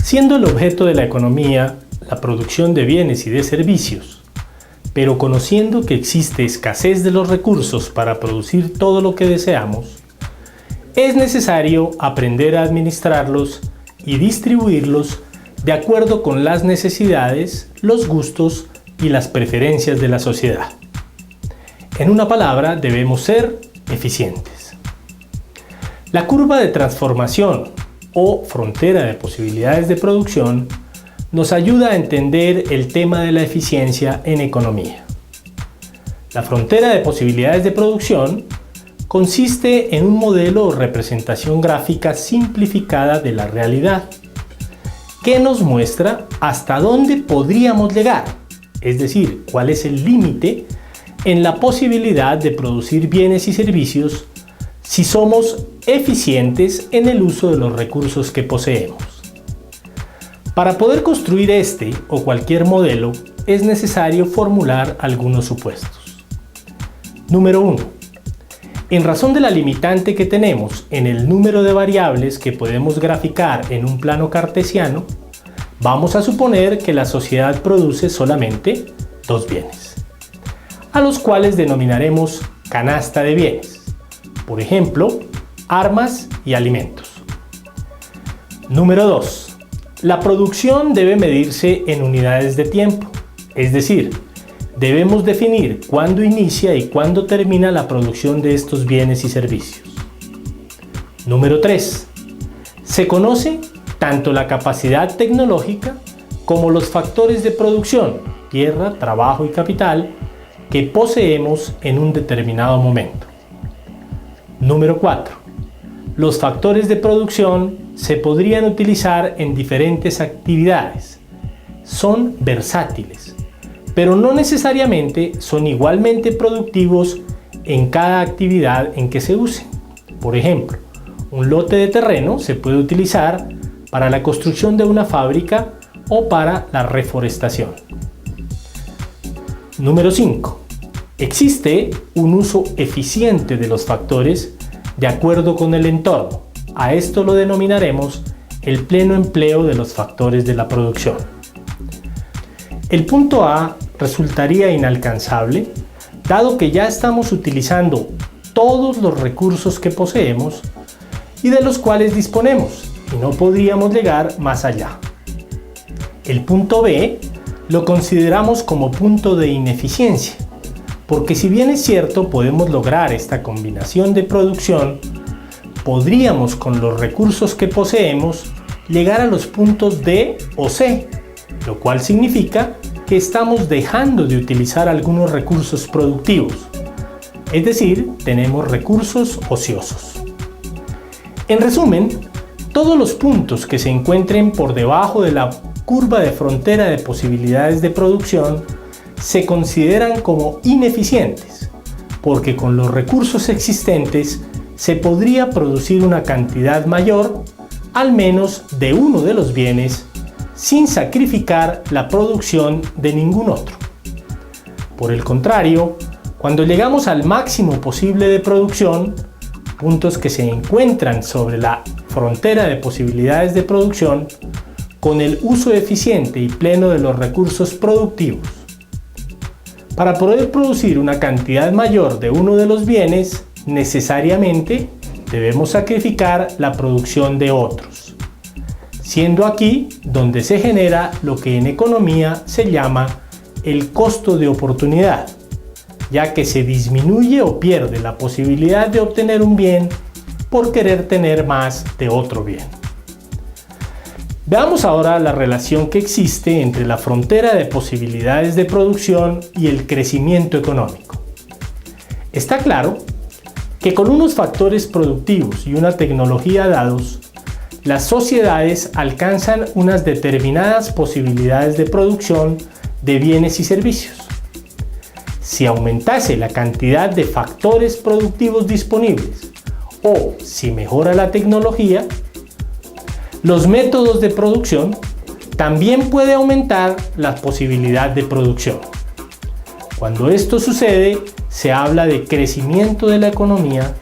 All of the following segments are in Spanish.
Siendo el objeto de la economía la producción de bienes y de servicios, pero conociendo que existe escasez de los recursos para producir todo lo que deseamos, es necesario aprender a administrarlos y distribuirlos de acuerdo con las necesidades, los gustos y las preferencias de la sociedad. En una palabra, debemos ser eficientes. La curva de transformación o frontera de posibilidades de producción nos ayuda a entender el tema de la eficiencia en economía. La frontera de posibilidades de producción consiste en un modelo o representación gráfica simplificada de la realidad, que nos muestra hasta dónde podríamos llegar, es decir, cuál es el límite en la posibilidad de producir bienes y servicios si somos eficientes en el uso de los recursos que poseemos. Para poder construir este o cualquier modelo es necesario formular algunos supuestos. Número 1. En razón de la limitante que tenemos en el número de variables que podemos graficar en un plano cartesiano, vamos a suponer que la sociedad produce solamente dos bienes, a los cuales denominaremos canasta de bienes. Por ejemplo, armas y alimentos. Número 2. La producción debe medirse en unidades de tiempo, es decir, debemos definir cuándo inicia y cuándo termina la producción de estos bienes y servicios. Número 3. Se conoce tanto la capacidad tecnológica como los factores de producción, tierra, trabajo y capital, que poseemos en un determinado momento. Número 4. Los factores de producción se podrían utilizar en diferentes actividades. Son versátiles, pero no necesariamente son igualmente productivos en cada actividad en que se usen. Por ejemplo, un lote de terreno se puede utilizar para la construcción de una fábrica o para la reforestación. Número 5. Existe un uso eficiente de los factores de acuerdo con el entorno. A esto lo denominaremos el pleno empleo de los factores de la producción. El punto A resultaría inalcanzable, dado que ya estamos utilizando todos los recursos que poseemos y de los cuales disponemos, y no podríamos llegar más allá. El punto B lo consideramos como punto de ineficiencia, porque si bien es cierto podemos lograr esta combinación de producción, podríamos con los recursos que poseemos llegar a los puntos D o C, lo cual significa que estamos dejando de utilizar algunos recursos productivos, es decir, tenemos recursos ociosos. En resumen, todos los puntos que se encuentren por debajo de la curva de frontera de posibilidades de producción se consideran como ineficientes, porque con los recursos existentes se podría producir una cantidad mayor, al menos de uno de los bienes, sin sacrificar la producción de ningún otro. Por el contrario, cuando llegamos al máximo posible de producción, puntos que se encuentran sobre la frontera de posibilidades de producción, con el uso eficiente y pleno de los recursos productivos, para poder producir una cantidad mayor de uno de los bienes, necesariamente debemos sacrificar la producción de otros, siendo aquí donde se genera lo que en economía se llama el costo de oportunidad, ya que se disminuye o pierde la posibilidad de obtener un bien por querer tener más de otro bien. Veamos ahora la relación que existe entre la frontera de posibilidades de producción y el crecimiento económico. Está claro que con unos factores productivos y una tecnología dados, las sociedades alcanzan unas determinadas posibilidades de producción de bienes y servicios. Si aumentase la cantidad de factores productivos disponibles o si mejora la tecnología, los métodos de producción, también puede aumentar la posibilidad de producción. Cuando esto sucede, se habla de crecimiento de la economía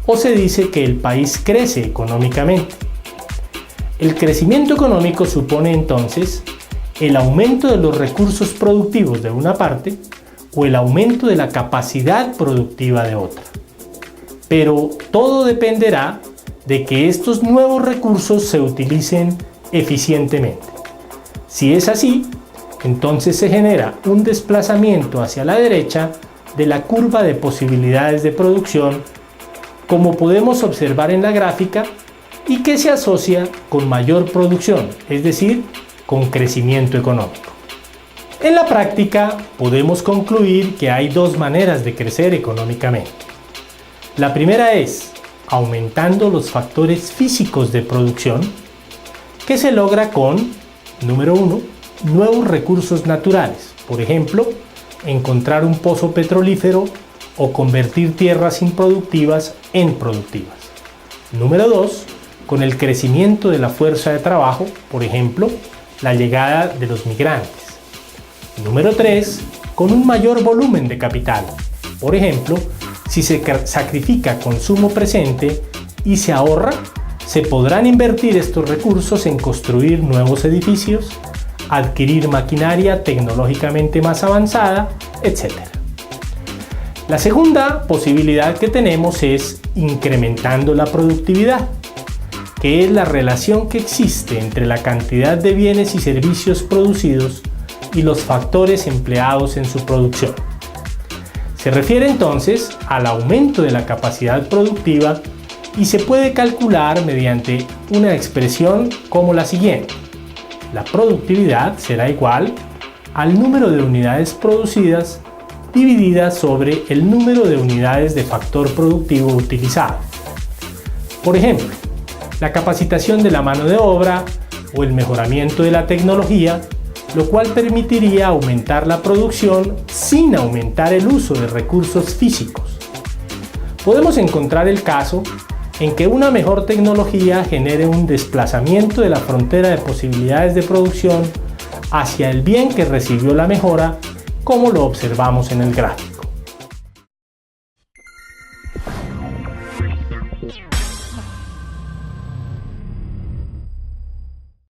o se dice que el país crece económicamente. El crecimiento económico supone entonces el aumento de los recursos productivos de una parte o el aumento de la capacidad productiva de otra. Pero todo dependerá de que estos nuevos recursos se utilicen eficientemente. Si es así, entonces se genera un desplazamiento hacia la derecha de la curva de posibilidades de producción, como podemos observar en la gráfica, y que se asocia con mayor producción, es decir, con crecimiento económico. En la práctica, podemos concluir que hay dos maneras de crecer económicamente. La primera es aumentando los factores físicos de producción, que se logra con, número 1, nuevos recursos naturales, por ejemplo, encontrar un pozo petrolífero o convertir tierras improductivas en productivas. Número 2, con el crecimiento de la fuerza de trabajo, por ejemplo, la llegada de los migrantes. Número 3, con un mayor volumen de capital, por ejemplo, si se sacrifica consumo presente y se ahorra, se podrán invertir estos recursos en construir nuevos edificios, adquirir maquinaria tecnológicamente más avanzada, etc. La segunda posibilidad que tenemos es incrementando la productividad, que es la relación que existe entre la cantidad de bienes y servicios producidos y los factores empleados en su producción. Se refiere entonces al aumento de la capacidad productiva y se puede calcular mediante una expresión como la siguiente. La productividad será igual al número de unidades producidas dividida sobre el número de unidades de factor productivo utilizado. Por ejemplo, la capacitación de la mano de obra o el mejoramiento de la tecnología, lo cual permitiría aumentar la producción sin aumentar el uso de recursos físicos. Podemos encontrar el caso en que una mejor tecnología genere un desplazamiento de la frontera de posibilidades de producción hacia el bien que recibió la mejora, como lo observamos en el gráfico.